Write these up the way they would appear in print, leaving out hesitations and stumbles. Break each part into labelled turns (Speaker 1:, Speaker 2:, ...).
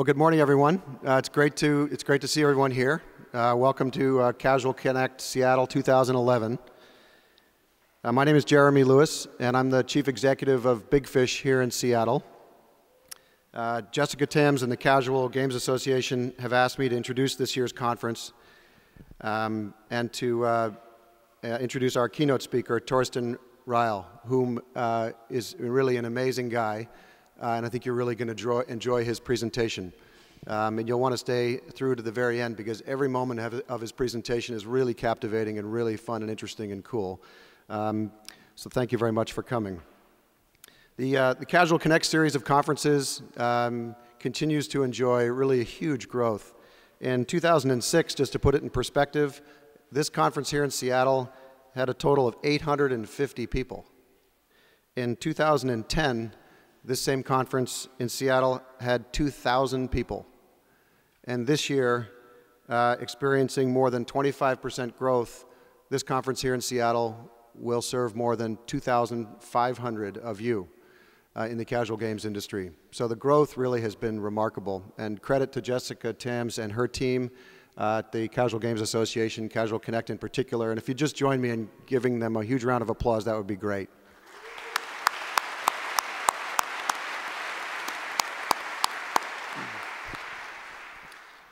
Speaker 1: Well, good morning, everyone. It's great to see everyone here. Welcome to Casual Connect Seattle 2011. My name is Jeremy Lewis, and I'm the Chief Executive of Big Fish here in Seattle. Jessica Tams and the Casual Games Association have asked me to introduce this year's conference and to introduce our keynote speaker, Torsten REIL, whom is really an amazing guy. And I think you're really going to enjoy his presentation. And you'll want to stay through to the very end because every moment of his presentation is really captivating and really fun and interesting and cool. So thank you very much for coming. The Casual Connect series of conferences continues to enjoy really a huge growth. In 2006, just to put it in perspective, this conference here in Seattle had a total of 850 people. In 2010, this same conference in Seattle had 2,000 people. And this year, experiencing more than 25% growth, this conference here in Seattle will serve more than 2,500 of you in the casual games industry. So the growth really has been remarkable. And credit to Jessica Tams and her team at the Casual Games Association, Casual Connect in particular. And if you just join me in giving them a huge round of applause, that would be great.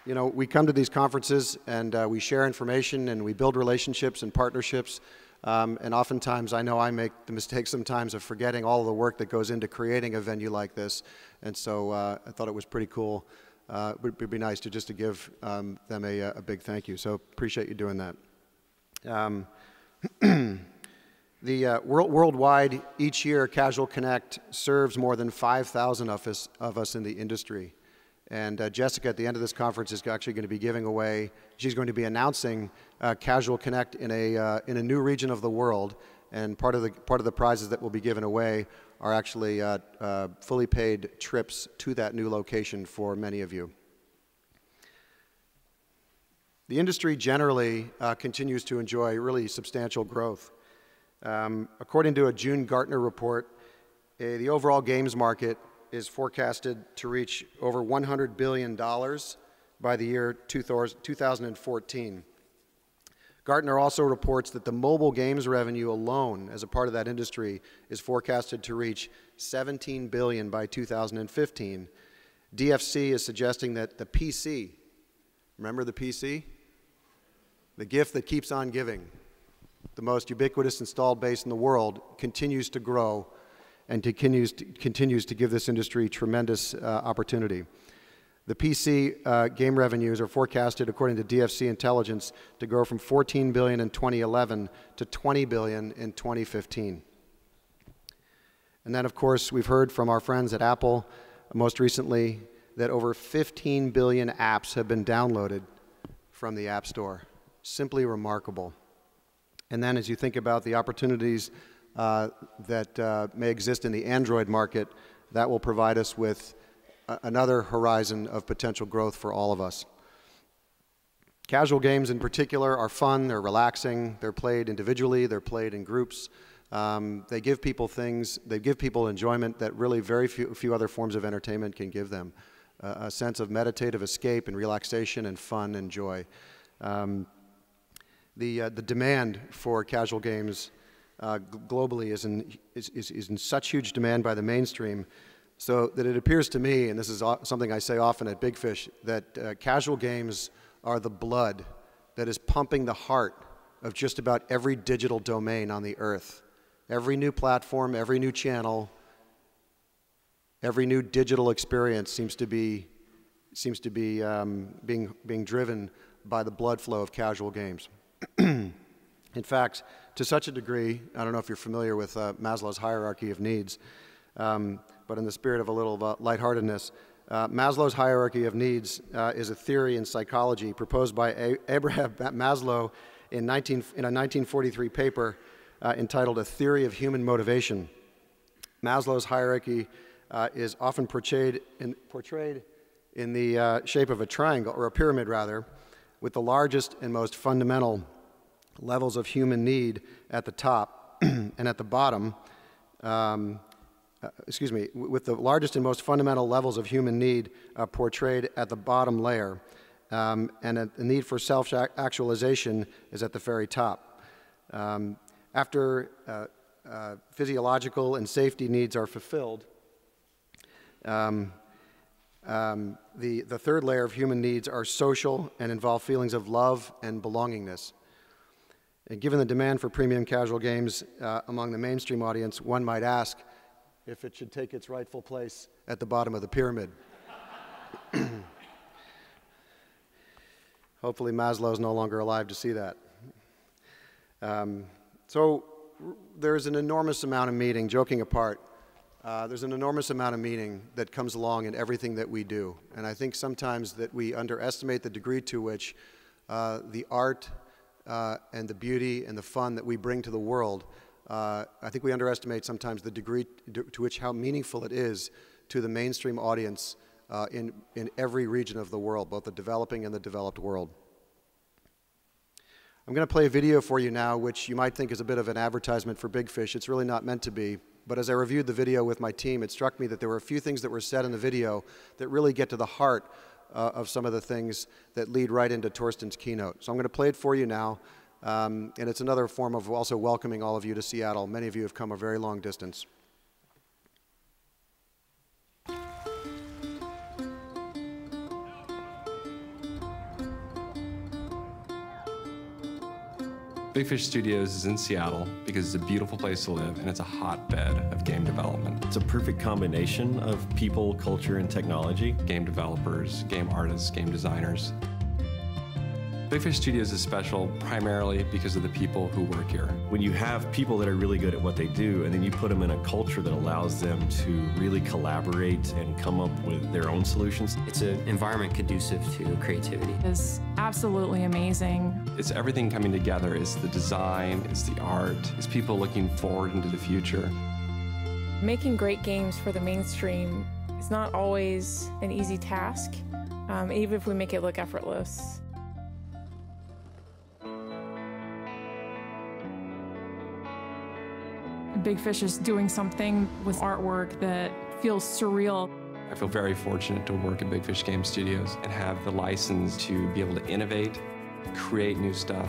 Speaker 1: You know, we come to these conferences and we share information and we build relationships and partnerships. And oftentimes, I know I make the mistake sometimes of forgetting all the work that goes into creating a venue like this. And so I thought it was pretty cool. It would be nice to just to give them a big thank you. So appreciate you doing that. Worldwide, each year, Casual Connect serves more than 5,000 of us in the industry. And Jessica, at the end of this conference, is actually going to be giving away, she's going to be announcing Casual Connect in a new region of the world. And part of the prizes that will be given away are actually fully paid trips to that new location for many of you. The industry generally continues to enjoy really substantial growth. According to a June Gartner report, the overall games market is forecasted to reach over $100 billion by the year 2014. Gartner also reports that the mobile games revenue alone, as a part of that industry, is forecasted to reach $17 billion by 2015. DFC is suggesting that the PC, remember the PC? The gift that keeps on giving, the most ubiquitous installed base in the world, continues to grow and continues to give this industry tremendous opportunity. The PC game revenues are forecasted, according to DFC Intelligence, to grow from $14 billion in 2011 to $20 billion in 2015. And then, of course, we've heard from our friends at Apple most recently that over 15 billion apps have been downloaded from the App Store. Simply remarkable. And then as you think about the opportunities that may exist in the Android market, that will provide us with another horizon of potential growth for all of us. Casual games in particular are fun, they're relaxing, they're played individually, they're played in groups. They give people things, they give people enjoyment that really very few other forms of entertainment can give them. A sense of meditative escape and relaxation and fun and joy. The demand for casual games globally is in such huge demand by the mainstream, so that it appears to me, and this is something I say often at Big Fish, that casual games are the blood that is pumping the heart of just about every digital domain on the earth. Every new platform, every new channel, every new digital experience seems to be being driven by the blood flow of casual games. In fact, to such a degree, I don't know if you're familiar with Maslow's hierarchy of needs, but in the spirit of a little lightheartedness, Maslow's hierarchy of needs is a theory in psychology proposed by Abraham Maslow in a 1943 paper entitled A Theory of Human Motivation. Maslow's hierarchy is often portrayed in the shape of a triangle, or a pyramid rather, with the largest and most fundamental levels of human need at the top, and at the bottom with the largest and most fundamental levels of human need portrayed at the bottom layer, and the need for self-actualization is at the very top. After physiological and safety needs are fulfilled, the third layer of human needs are social and involve feelings of love and belongingness. And given the demand for premium casual games among the mainstream audience, one might ask if it should take its rightful place at the bottom of the pyramid. Hopefully Maslow's no longer alive to see that. So there's an enormous amount of meaning, joking apart, there's an enormous amount of meaning that comes along in everything that we do. And I think sometimes that we underestimate the degree to which the art and the beauty and the fun that we bring to the world, I think we underestimate sometimes the degree to which how meaningful it is to the mainstream audience in every region of the world, both the developing and the developed world. I'm going to play a video for you now, which you might think is a bit of an advertisement for Big Fish. It's really not meant to be. But as I reviewed the video with my team, it struck me that there were a few things that were said in the video that really get to the heart of some of the things that lead right into Torsten's keynote. So I'm going to play it for you now. And it's another form of also welcoming all of you to Seattle. Many of you have come a very long distance.
Speaker 2: Big Fish Studios is in Seattle because it's a beautiful place to live and it's a hotbed of game development.
Speaker 3: It's a perfect combination of people, culture, and technology.
Speaker 2: Game developers, game artists, game designers. Big Fish Studios is special primarily because of the people who work here.
Speaker 3: When you have people that are really good at what they do, and then you put them in a culture that allows them to really collaborate and come up with their own solutions.
Speaker 4: It's an environment conducive to creativity.
Speaker 5: It's absolutely amazing.
Speaker 2: It's everything coming together. It's the design, it's the art, it's people looking forward into the future.
Speaker 5: Making great games for the mainstream is not always an easy task, even if we make it look effortless. Big Fish is doing something with artwork that feels surreal.
Speaker 2: I feel very fortunate to work at Big Fish Game Studios and have the license to be able to innovate, create new stuff,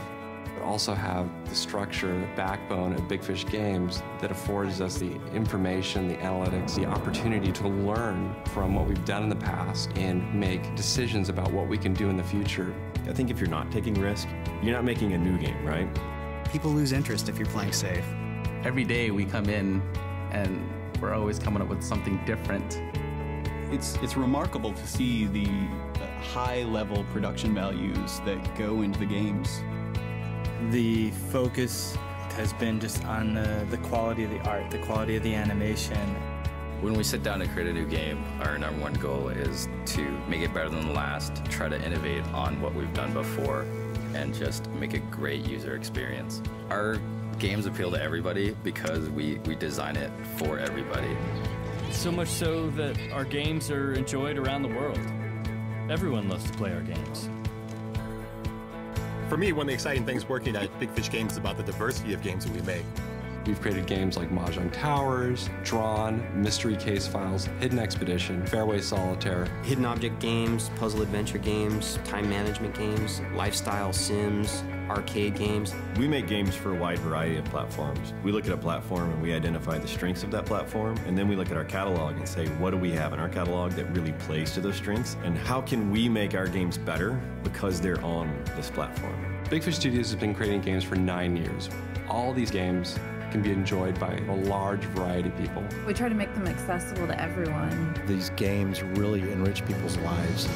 Speaker 2: but also have the structure, the backbone of Big Fish Games that affords us the information, the analytics, the opportunity to learn from what we've done in the past and make decisions about what we can do in the future.
Speaker 3: I think if you're not taking risk, you're not making a new game, right?
Speaker 6: People lose interest if you're playing safe.
Speaker 7: Every day we come in and we're always coming up with something different.
Speaker 8: It's remarkable to see the high-level production values that go into the games.
Speaker 9: The focus has been just on the quality of the art, the quality of the animation.
Speaker 10: When we sit down to create a new game, our #1 goal is to make it better than the last, try to innovate on what we've done before, and just make a great user experience. Our games appeal to everybody because we design it for everybody.
Speaker 11: So much so that our games are enjoyed around the world. Everyone loves to play our games.
Speaker 12: For me, one of the exciting things working at Big Fish Games is about the diversity of games that we make.
Speaker 2: We've created games like Mahjong Towers, Drawn, Mystery Case Files, Hidden Expedition, Fairway Solitaire.
Speaker 4: Hidden object games, puzzle adventure games, time management games, lifestyle sims, arcade games.
Speaker 3: We make games for a wide variety of platforms. We look at a platform and we identify the strengths of that platform, and then we look at our catalog and say, what do we have in our catalog that really plays to those strengths, and how can we make our games better because they're on this platform?
Speaker 2: Big Fish Studios has been creating games for 9 years. All these games can be enjoyed by a large variety of people.
Speaker 13: We try to make them accessible to everyone.
Speaker 14: These games really enrich people's lives.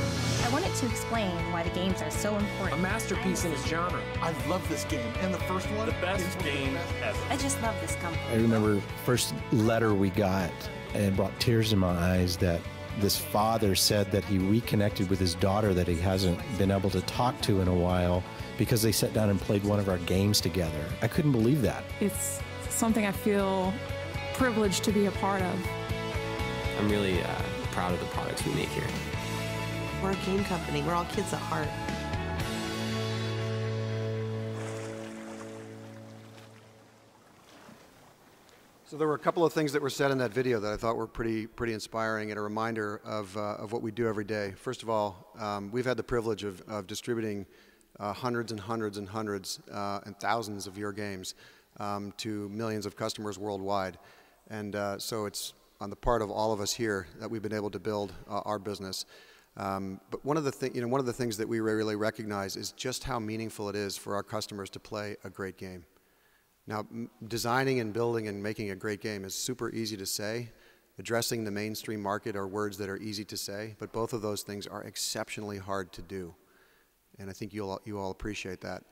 Speaker 15: I wanted to explain why the games are so important.
Speaker 16: A masterpiece in its genre.
Speaker 17: I love this game, and the first one,
Speaker 11: the best game ever.
Speaker 15: I just love this company.
Speaker 14: I remember the first letter we got, and it brought tears in my eyes that this father said that he reconnected with his daughter that he hasn't been able to talk to in a while because they sat down and played one of our games together. I couldn't believe that.
Speaker 5: It's something I feel privileged to be a part of.
Speaker 4: I'm really proud of the products we make here.
Speaker 18: We're a game company. We're all kids at heart.
Speaker 1: So there were a couple of things that were said in that video that I thought were pretty inspiring and a reminder of what we do every day. First of all, we've had the privilege of distributing hundreds and hundreds and hundreds and thousands of your games to millions of customers worldwide. And so it's on the part of all of us here that we've been able to build our business. But one of the things that we really recognize is just how meaningful it is for our customers to play a great game. Now, designing and building and making a great game is super easy to say. Addressing the mainstream market are words that are easy to say, but both of those things are exceptionally hard to do. And I think you all appreciate that.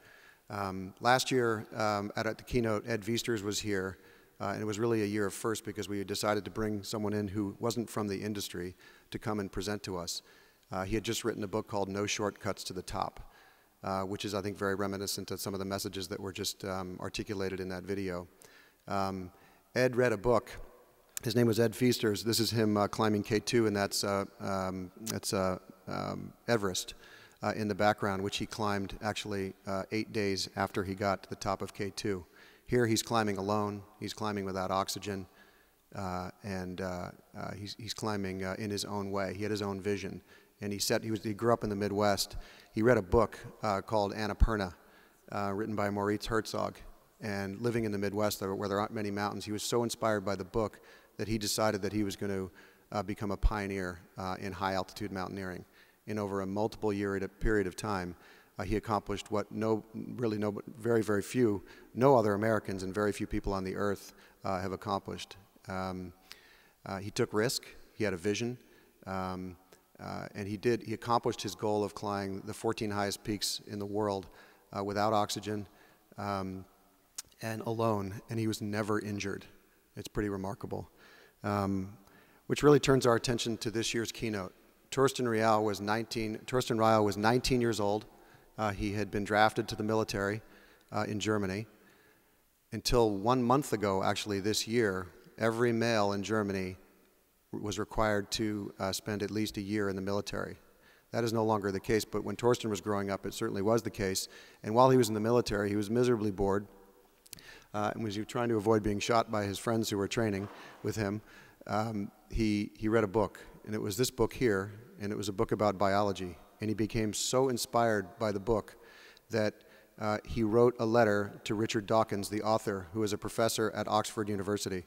Speaker 1: Last year at the keynote, Ed Viesturs was here, and it was really a year of first because we decided to bring someone in who wasn't from the industry to come and present to us. He had just written a book called No Shortcuts to the Top. Which is, I think, very reminiscent of some of the messages that were just articulated in that video. Ed read a book. His name was Ed Viesturs. This is him climbing K2, and that's Everest in the background, which he climbed actually 8 days after he got to the top of K2. Here he's climbing alone. He's climbing without oxygen, and he's climbing in his own way. He had his own vision. And he grew up in the Midwest. He read a book called Annapurna, written by Moritz Herzog. And living in the Midwest, where there aren't many mountains, he was so inspired by the book that he decided that he was going to become a pioneer in high-altitude mountaineering. In over a multiple-year period of time, he accomplished what very, very few, no other Americans and very few people on the earth have accomplished. He took risk. He had a vision. And he accomplished his goal of climbing the 14 highest peaks in the world without oxygen and alone, and he was never injured. It's pretty remarkable. Which really turns our attention to this year's keynote. Torsten REIL was 19 years old. He had been drafted to the military in Germany. Until 1 month ago, actually this year, every male in Germany was required to spend at least a year in the military. That is no longer the case, but when Torsten was growing up, it certainly was the case. And while he was in the military, he was miserably bored and was trying to avoid being shot by his friends who were training with him. He read a book, and it was this book here, and it was a book about biology. And he became so inspired by the book that he wrote a letter to Richard Dawkins, the author, who is a professor at Oxford University.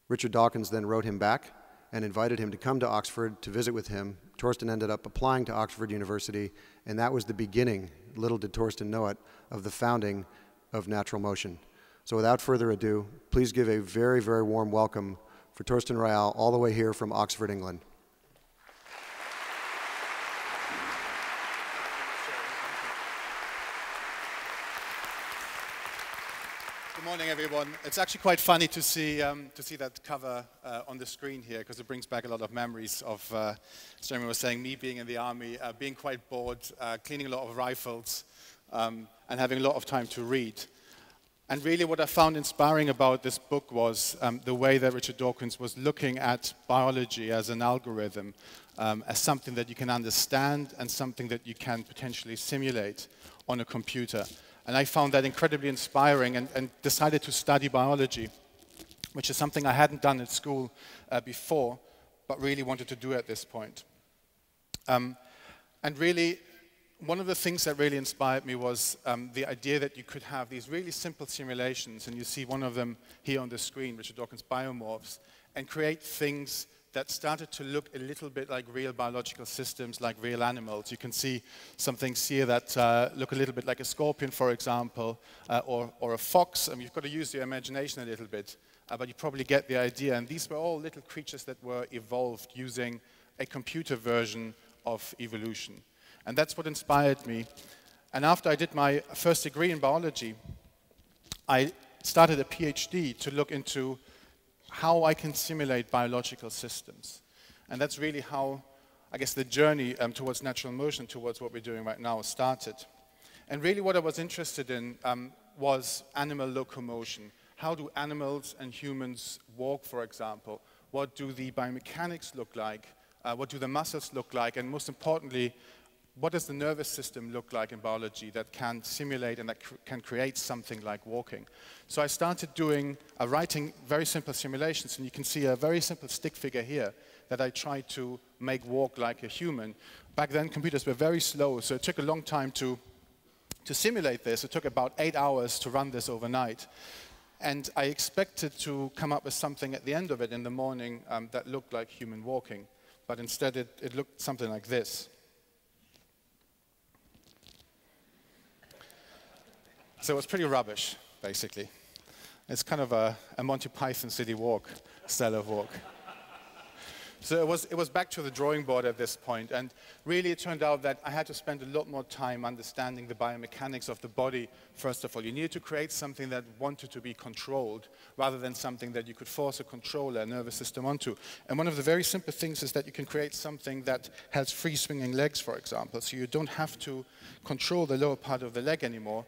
Speaker 1: Richard Dawkins then wrote him back and invited him to come to Oxford to visit with him. Torsten ended up applying to Oxford University, and that was the beginning, little did Torsten know it, of the founding of NaturalMotion. So without further ado, please give a very, very warm welcome for Torsten REIL, all the way here from Oxford, England.
Speaker 12: Good morning, everyone. It's actually quite funny to see that cover on the screen here, because it brings back a lot of memories of, as Jeremy was saying, me being in the army, being quite bored, cleaning a lot of rifles, and having a lot of time to read. And really what I found inspiring about this book was the way that Richard Dawkins was looking at biology as an algorithm, as something that you can understand and something that you can potentially simulate on a computer. And I found that incredibly inspiring and decided to study biology, which is something I hadn't done at school before, but really wanted to do at this point. And really, one of the things that really inspired me was the idea that you could have these really simple simulations, and you see one of them here on the screen, Richard Dawkins' biomorphs, and create things that started to look a little bit like real biological systems, like real animals. You can see some things here that look a little bit like a scorpion, for example, or a fox. I mean, you've got to use your imagination a little bit, but you probably get the idea. And these were all little creatures that were evolved using a computer version of evolution. And that's what inspired me. And after I did my first degree in biology, I started a PhD to look into how I can simulate biological systems. And that's really how, I guess, the journey towards NaturalMotion, towards what we're doing right now, started. And really what I was interested in was animal locomotion. How do animals and humans walk, for example? What do the biomechanics look like? What do the muscles look like? And most importantly, what does the nervous system look like in biology that can simulate and that can create something like walking? So I started writing very simple simulations, and you can see a very simple stick figure here that I tried to make walk like a human. Back then, computers were very slow, so it took a long time to simulate this. It took about 8 hours to run this overnight. And I expected to come up with something at the end of it in the morning that looked like human walking. But instead, it looked something like this. So it was pretty rubbish, basically. It's kind of a Monty Python City Walk style of walk. So it was back to the drawing board at this point, and really it turned out that I had to spend a lot more time understanding the biomechanics of the body. First of all, you needed to create something that wanted to be controlled, rather than something that you could force a controller, a nervous system onto. And one of the very simple things is that you can create something that has free swinging legs, for example, so you don't have to control the lower part of the leg anymore.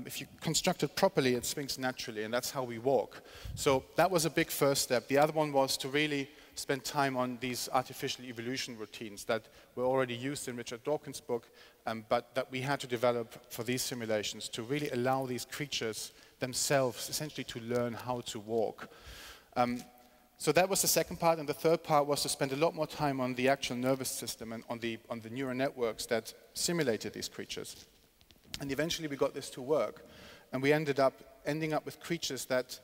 Speaker 12: If you construct it properly, it swings naturally, and that's how we walk. So that was a big first step. The other one was to really spend time on these artificial evolution routines that were already used in Richard Dawkins' book, but that we had to develop for these simulations to really allow these creatures themselves essentially to learn how to walk. So that was the second part, and the third part was to spend a lot more time on the actual nervous system and on the neural networks that simulated these creatures. And eventually we got this to work, and we ending up with creatures that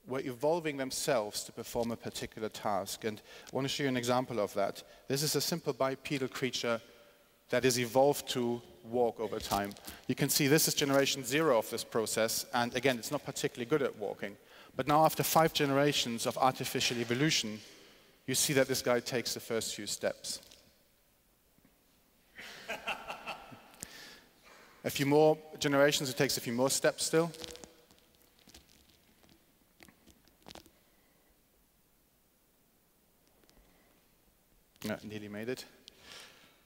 Speaker 12: were evolving themselves to perform a particular task. And I want to show you an example of that. This is a simple bipedal creature that is evolved to walk over time. You can see this is generation 0 of this process, and again, it's not particularly good at walking. But now after 5 generations of artificial evolution, you see that this guy takes the first few steps. A few more generations, it takes a few more steps still. No, nearly made it.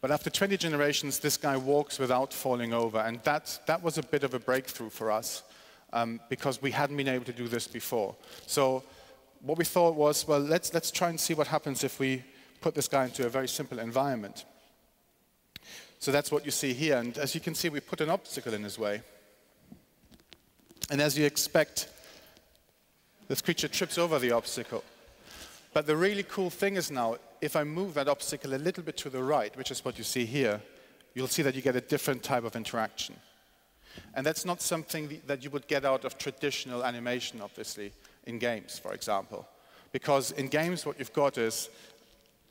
Speaker 12: But after 20 generations, this guy walks without falling over, and that was a bit of a breakthrough for us because we hadn't been able to do this before. So what we thought was, well, let's try and see what happens if we put this guy into a very simple environment. So that's what you see here, and as you can see, we put an obstacle in his way. And as you expect, this creature trips over the obstacle. But the really cool thing is now, if I move that obstacle a little bit to the right, which is what you see here, you'll see that you get a different type of interaction. And that's not something that you would get out of traditional animation, obviously, in games, for example. Because in games, what you've got is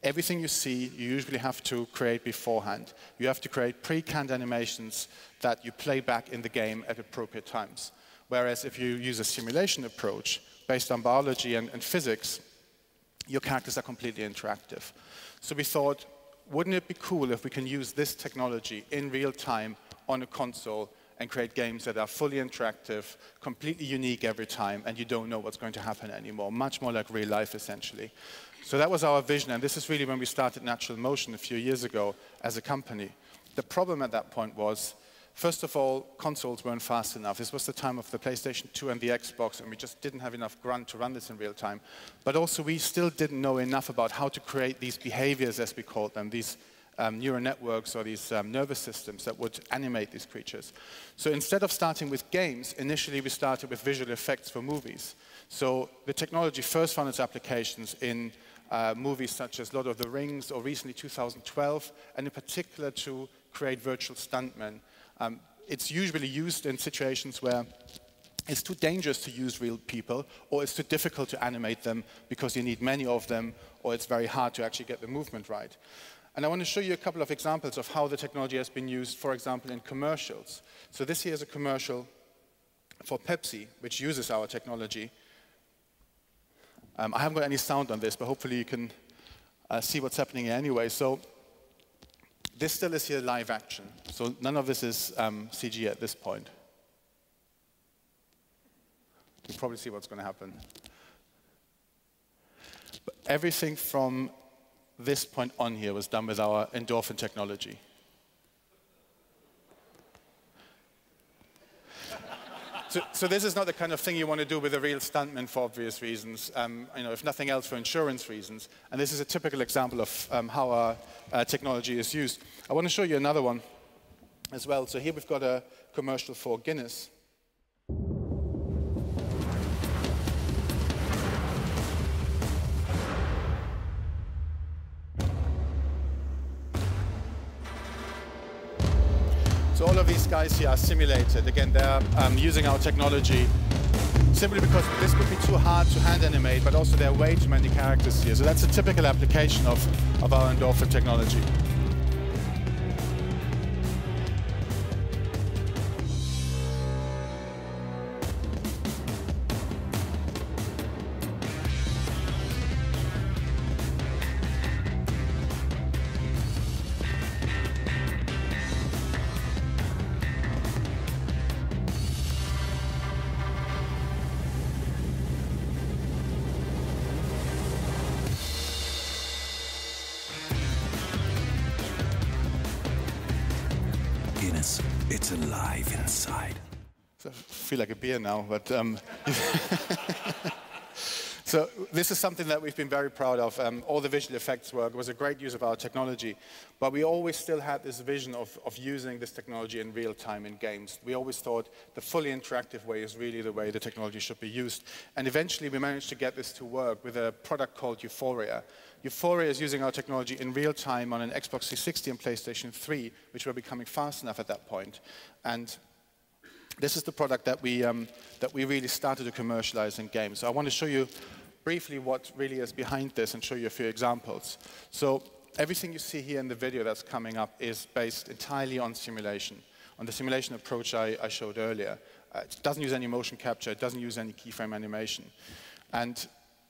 Speaker 12: everything you see, you usually have to create beforehand. You have to create pre-canned animations that you play back in the game at appropriate times. Whereas if you use a simulation approach based on biology and physics, your characters are completely interactive. So we thought, wouldn't it be cool if we can use this technology in real time on a console and create games that are fully interactive, completely unique every time, and you don't know what's going to happen anymore, much more like real life, essentially. So that was our vision, and this is really when we started NaturalMotion a few years ago as a company. The problem at that point was, first of all, consoles weren't fast enough. This was the time of the PlayStation 2 and the Xbox, and we just didn't have enough grunt to run this in real time. But also, we still didn't know enough about how to create these behaviors, as we called them, these neural networks or these nervous systems that would animate these creatures. So instead of starting with games, initially we started with visual effects for movies. So the technology first found its applications in movies such as Lord of the Rings, or recently 2012, and in particular to create virtual stuntmen. It's usually used in situations where it's too dangerous to use real people, or it's too difficult to animate them because you need many of them, or it's very hard to actually get the movement right. And I want to show you a couple of examples of how the technology has been used, for example, in commercials. So this here is a commercial for Pepsi, which uses our technology. I haven't got any sound on this, but hopefully you can see what's happening here anyway. So this still is here live action. So none of this is CG at this point. You can probably see what's going to happen. But everything from this point on here was done with our endorphin technology. So this is not the kind of thing you want to do with a real stuntman for obvious reasons, if nothing else for insurance reasons. And this is a typical example of how our technology is used. I want to show you another one as well. So here we've got a commercial for Guinness. So all of these guys here are simulated. Again, they're using our technology simply because this would be too hard to hand animate, but also there are way too many characters here. So that's a typical application of our endorphin technology.
Speaker 16: It's alive inside.
Speaker 12: So I feel like a beer now, but so this is something that we've been very proud of. All the visual effects work was a great use of our technology, but we always still had this vision of using this technology in real time in games. We always thought the fully interactive way is really the way the technology should be used. And eventually we managed to get this to work with a product called Euphoria. Euphoria is using our technology in real time on an Xbox 360 and PlayStation 3, which were becoming fast enough at that point. And this is the product that we really started to commercialize in games. So I want to show you briefly what really is behind this and show you a few examples. So everything you see here in the video that's coming up is based entirely on simulation, on the simulation approach I showed earlier. It doesn't use any motion capture, it doesn't use any keyframe animation. And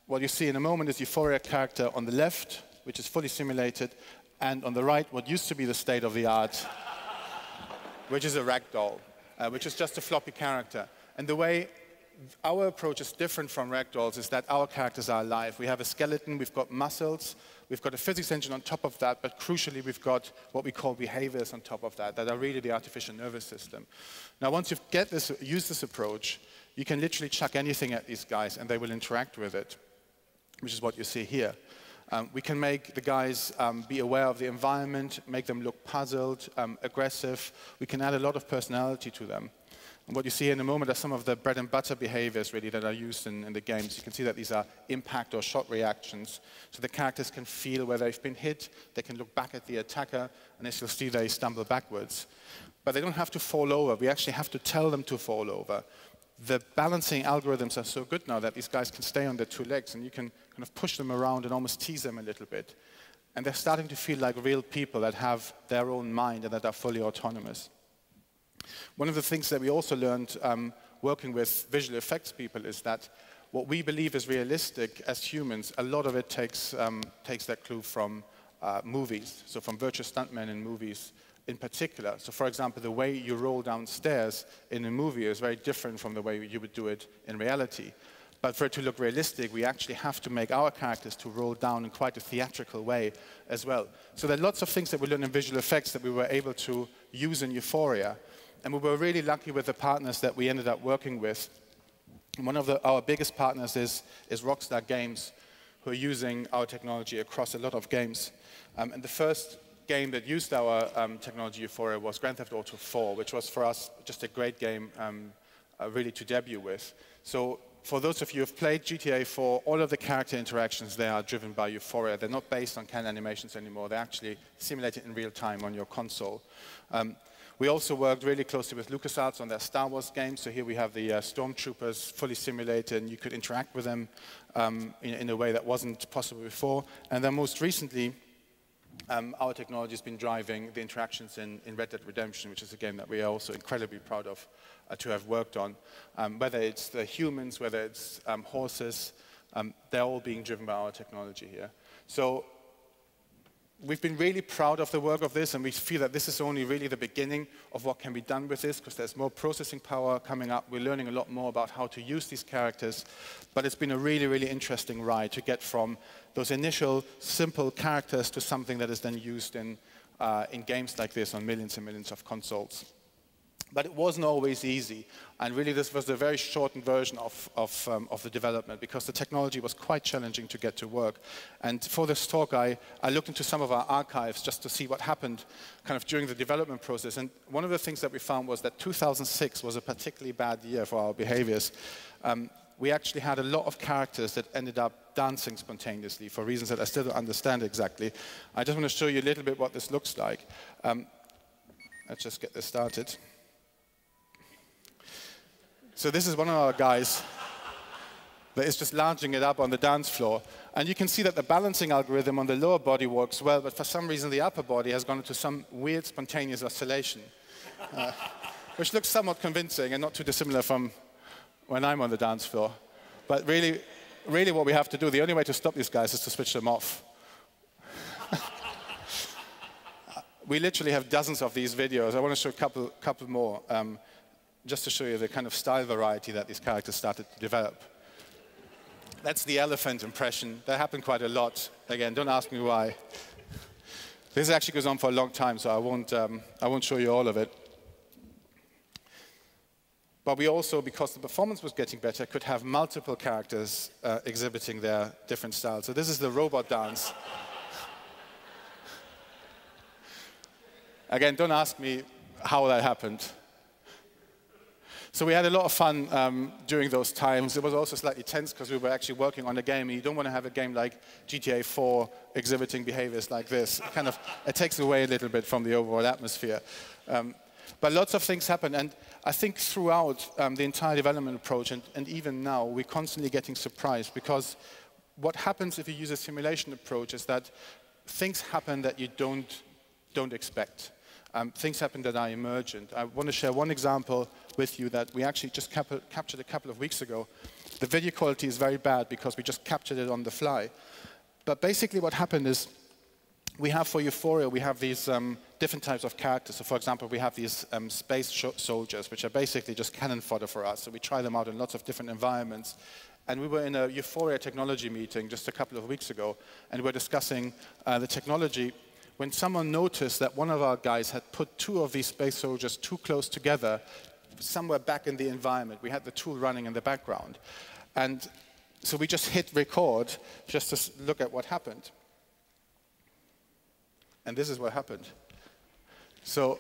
Speaker 12: what you see in a moment is Euphoria character on the left, which is fully simulated, and on the right, what used to be the state of the art, which is a ragdoll, which is just a floppy character. And the way our approach is different from ragdolls is that our characters are alive. We have a skeleton, we've got muscles, we've got a physics engine on top of that, but crucially we've got what we call behaviors on top of that are really the artificial nervous system. Now once you've used this approach, you can literally chuck anything at these guys and they will interact with it, which is what you see here. We can make the guys be aware of the environment, make them look puzzled, aggressive. We can add a lot of personality to them. And what you see in a moment are some of the bread and butter behaviors really that are used in the games. You can see that these are impact or shot reactions. So the characters can feel where they've been hit, they can look back at the attacker, and as you'll see, they stumble backwards. But they don't have to fall over. We actually have to tell them to fall over. The balancing algorithms are so good now that these guys can stay on their two legs and you can kind of push them around and almost tease them a little bit. And they're starting to feel like real people that have their own mind and that are fully autonomous. One of the things that we also learned working with visual effects people is that what we believe is realistic as humans, a lot of it takes that clue from movies, so from virtual stuntmen in movies in particular. So for example, the way you roll downstairs in a movie is very different from the way you would do it in reality. But for it to look realistic, we actually have to make our characters to roll down in quite a theatrical way as well. So there are lots of things that we learn in visual effects that we were able to use in Euphoria. And we were really lucky with the partners that we ended up working with. And one of our biggest partners is Rockstar Games, who are using our technology across a lot of games. And the first game that used our technology Euphoria was Grand Theft Auto 4, which was for us just a great game really to debut with. So for those of you who have played GTA 4, all of the character interactions there are driven by Euphoria. They're not based on canned animations anymore. They're actually simulated in real time on your console. We also worked really closely with LucasArts on their Star Wars games. So here we have the stormtroopers fully simulated, and you could interact with them in a way that wasn't possible before. And then most recently, our technology has been driving the interactions in Red Dead Redemption, which is a game that we are also incredibly proud of to have worked on. Whether it's the humans, whether it's horses, they're all being driven by our technology here. So we've been really proud of the work of this, and we feel that this is only really the beginning of what can be done with this, because there's more processing power coming up. We're learning a lot more about how to use these characters, but it's been a really, really interesting ride to get from those initial simple characters to something that is then used in games like this on millions and millions of consoles. But it wasn't always easy, and really this was a very shortened version of the development because the technology was quite challenging to get to work. And for this talk, I looked into some of our archives just to see what happened kind of during the development process. And one of the things that we found was that 2006 was a particularly bad year for our behaviors. We actually had a lot of characters that ended up dancing spontaneously for reasons that I still don't understand exactly. I just want to show you a little bit what this looks like. Let's just get this started. So this is one of our guys that is just lounging it up on the dance floor. And you can see that the balancing algorithm on the lower body works well, but for some reason the upper body has gone into some weird spontaneous oscillation, which looks somewhat convincing and not too dissimilar from when I'm on the dance floor. But really what we have to do, the only way to stop these guys is to switch them off. We literally have dozens of these videos. I want to show a couple more. Just to show you the kind of style variety that these characters started to develop. That's the elephant impression. That happened quite a lot. Again, don't ask me why. This actually goes on for a long time, so I won't show you all of it. But we also, because the performance was getting better, could have multiple characters exhibiting their different styles. So this is the robot dance. Again, don't ask me how that happened. So we had a lot of fun during those times. It was also slightly tense because we were actually working on a game, and you don't want to have a game like GTA 4 exhibiting behaviors like this. It takes away a little bit from the overall atmosphere. But lots of things happen, and I think throughout the entire development approach, and even now, we're constantly getting surprised because what happens if you use a simulation approach is that things happen that you don't expect. Things happen that are emergent. I want to share one example with you that we actually just captured a couple of weeks ago. The video quality is very bad because we just captured it on the fly. But basically what happened is we have for Euphoria, we have these different types of characters. So for example, we have these space soldiers, which are basically just cannon fodder for us. So we try them out in lots of different environments. And we were in a Euphoria technology meeting just a couple of weeks ago, and we were discussing the technology when someone noticed that one of our guys had put two of these space soldiers too close together, somewhere back in the environment. We had the tool running in the background. And so we just hit record just to look at what happened. And this is what happened. So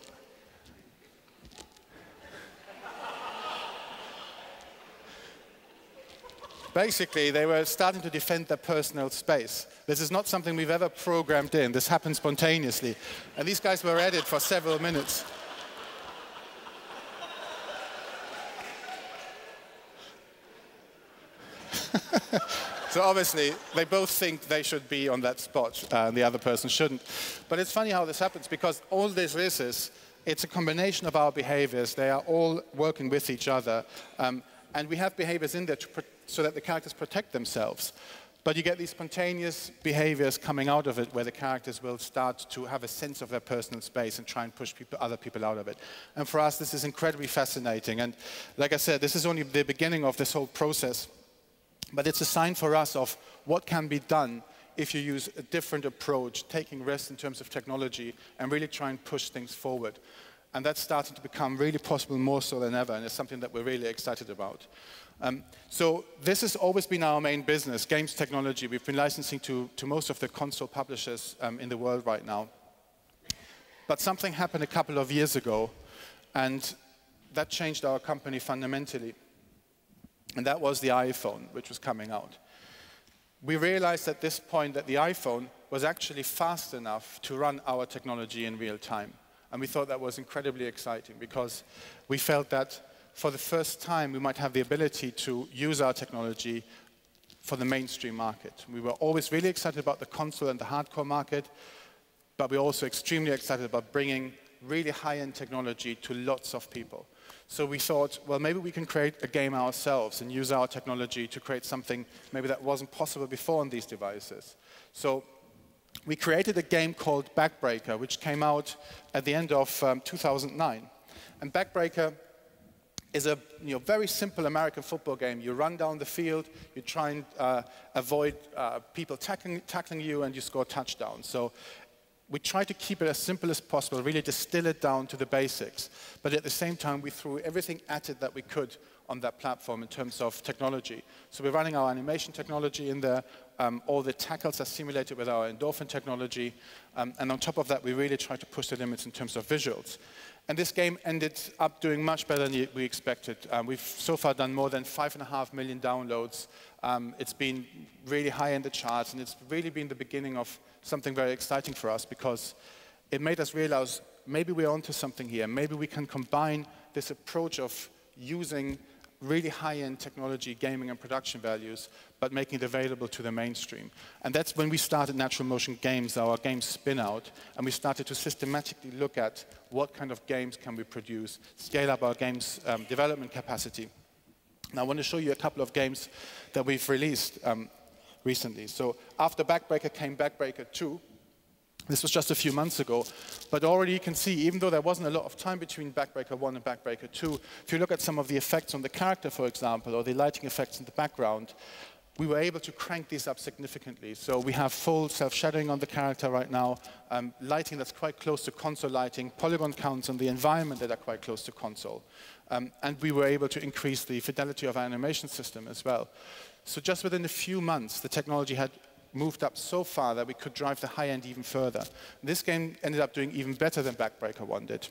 Speaker 12: basically, they were starting to defend their personal space. This is not something we've ever programmed in. This happened spontaneously. And these guys were at it for several minutes. So obviously, they both think they should be on that spot, and the other person shouldn't. But it's funny how this happens, because all this is, it's a combination of our behaviors. They are all working with each other. And we have behaviors in there so that the characters protect themselves. But you get these spontaneous behaviors coming out of it where the characters will start to have a sense of their personal space and try and push other people out of it. And for us, this is incredibly fascinating. And like I said, this is only the beginning of this whole process. But it's a sign for us of what can be done if you use a different approach, taking risks in terms of technology, and really try and push things forward. And that's starting to become really possible more so than ever, and it's something that we're really excited about. So this has always been our main business, games technology. We've been licensing to most of the console publishers in the world right now. But something happened a couple of years ago, and that changed our company fundamentally. And that was the iPhone, which was coming out. We realized at this point that the iPhone was actually fast enough to run our technology in real time. And we thought that was incredibly exciting because we felt that for the first time we might have the ability to use our technology for the mainstream market. We were always really excited about the console and the hardcore market, but we're also extremely excited about bringing really high-end technology to lots of people. So we thought, well, maybe we can create a game ourselves and use our technology to create something maybe that wasn't possible before on these devices. So we created a game called Backbreaker, which came out at the end of 2009. And Backbreaker is a very simple American football game. You run down the field, you try and avoid people tackling you, and you score touchdowns. So we try to keep it as simple as possible, really distill it down to the basics. But at the same time, we threw everything at it that we could on that platform in terms of technology. So we're running our animation technology in there. All the tackles are simulated with our endorphin technology. And on top of that, we really try to push the limits in terms of visuals. And this game ended up doing much better than we expected. We've so far done more than 5.5 million downloads. It's been really high in the charts, and it's really been the beginning of something very exciting for us, because it made us realize maybe we're onto something here. Maybe we can combine this approach of using really high-end technology, gaming and production values, but making it available to the mainstream. And that's when we started NaturalMotion Games, our game spin-out, and we started to systematically look at what kind of games can we produce, scale up our games development capacity. Now I want to show you a couple of games that we've released recently. So after Backbreaker came Backbreaker 2. This was just a few months ago, but already you can see, even though there wasn't a lot of time between Backbreaker 1 and Backbreaker 2, if you look at some of the effects on the character, for example, or the lighting effects in the background, we were able to crank these up significantly. So we have full self-shadowing on the character right now, lighting that's quite close to console lighting, polygon counts on the environment that are quite close to console. And we were able to increase the fidelity of our animation system as well. So just within a few months, the technology had moved up so far that we could drive the high end even further. This game ended up doing even better than Backbreaker 1 did.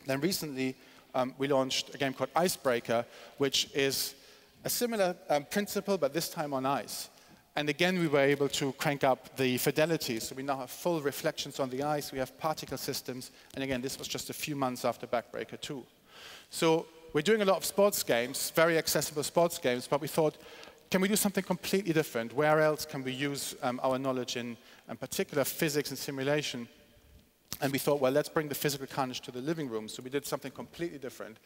Speaker 12: Then recently, we launched a game called Icebreaker, which is a similar principle, but this time on ice. And again, we were able to crank up the fidelity. So we now have full reflections on the ice. We have particle systems. And again, this was just a few months after Backbreaker 2. So we're doing a lot of sports games, very accessible sports games, but we thought, can we do something completely different? Where else can we use our knowledge in particular physics and simulation? And we thought, well, let's bring the physical carnage to the living room. So we did something completely different,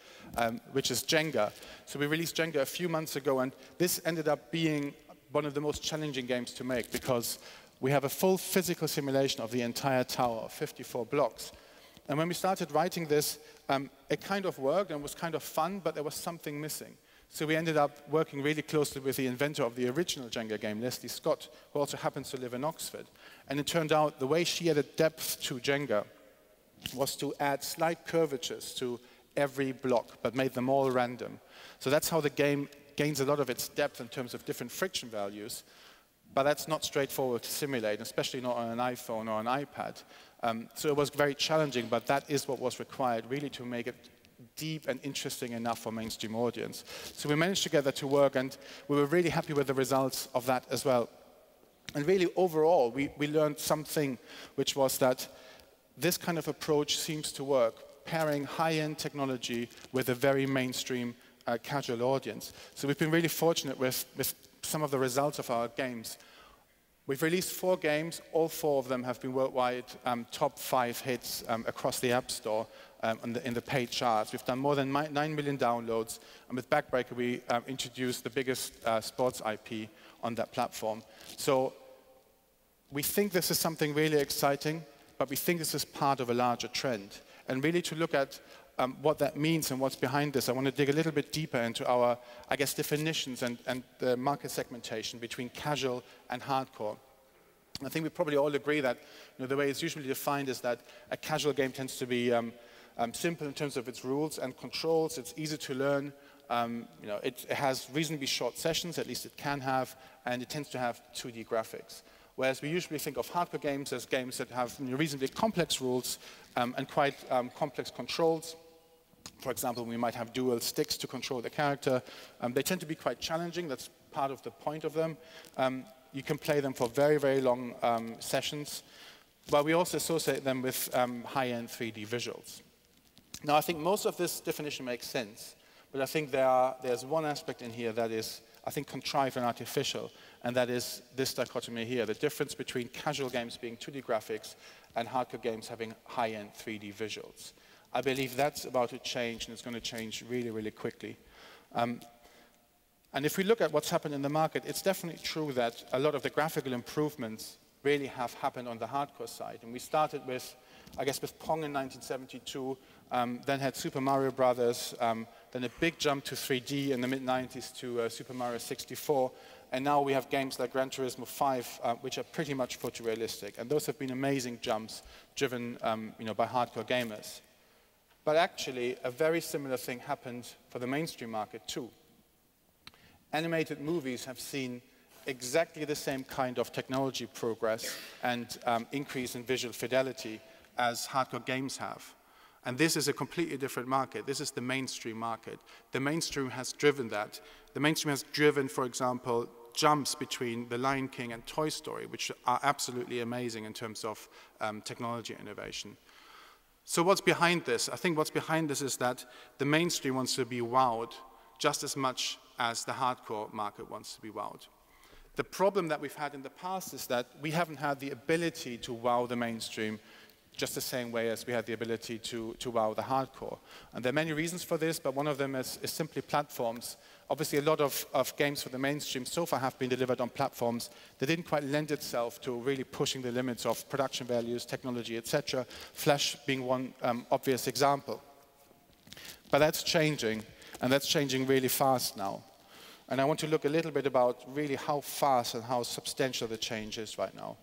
Speaker 12: which is Jenga. So we released Jenga a few months ago, and this ended up being one of the most challenging games to make, because we have a full physical simulation of the entire tower of 54 blocks. And when we started writing this, it kind of worked and was kind of fun, but there was something missing. So we ended up working really closely with the inventor of the original Jenga game, Leslie Scott, who also happens to live in Oxford. And it turned out the way she added depth to Jenga was to add slight curvatures to every block, but made them all random. So that's how the game gains a lot of its depth in terms of different friction values. But that's not straightforward to simulate, especially not on an iPhone or an iPad. So it was very challenging, but that is what was required, really, to make it deep and interesting enough for mainstream audience. So we managed to get that to work, and we were really happy with the results of that as well. And really, overall, we learned something, which was that this kind of approach seems to work, pairing high-end technology with a very mainstream casual audience. So we've been really fortunate with some of the results of our games. We've released 4 games. All 4 of them have been worldwide top 5 hits across the App Store in the paid charts. We've done more than 9 million downloads. And with Backbreaker, we introduced the biggest sports IP on that platform. So we think this is something really exciting, but we think this is part of a larger trend. And really to look at what that means and what's behind this, I want to dig a little bit deeper into our, I guess, definitions and the market segmentation between casual and hardcore. And I think we probably all agree that the way it's usually defined is that a casual game tends to be simple in terms of its rules and controls. It's easy to learn. It has reasonably short sessions, at least it can have, and it tends to have 2D graphics. Whereas we usually think of hardcore games as games that have reasonably complex rules and quite complex controls. For example, we might have dual sticks to control the character. They tend to be quite challenging. That's part of the point of them. You can play them for very, very long sessions. But we also associate them with high-end 3D visuals. Now, I think most of this definition makes sense. But I think there's one aspect in here that is, I think, contrived and artificial. And that is this dichotomy here, the difference between casual games being 2D graphics and hardcore games having high-end 3D visuals. I believe that's about to change, and it's going to change really, really quickly. And if we look at what's happened in the market, it's definitely true that a lot of the graphical improvements really have happened on the hardcore side. And we started with, I guess, with Pong in 1972, then had Super Mario Brothers, then a big jump to 3D in the mid-90s to Super Mario 64. And now we have games like Gran Turismo 5, which are pretty much photorealistic. And those have been amazing jumps driven by hardcore gamers. But actually, a very similar thing happened for the mainstream market too. Animated movies have seen exactly the same kind of technology progress and increase in visual fidelity as hardcore games have. And this is a completely different market. This is the mainstream market. The mainstream has driven that. The mainstream has driven, for example, jumps between The Lion King and Toy Story, which are absolutely amazing in terms of technology innovation. So what's behind this? I think what's behind this is that the mainstream wants to be wowed just as much as the hardcore market wants to be wowed. The problem that we've had in the past is that we haven't had the ability to wow the mainstream just the same way as we had the ability to wow the hardcore. And there are many reasons for this, but one of them is simply platforms. Obviously, a lot of games for the mainstream so far have been delivered on platforms that didn't quite lend itself to really pushing the limits of production values, technology, etc. Flash being one obvious example. But that's changing, and that's changing really fast now. And I want to look a little bit about really how fast and how substantial the change is right now.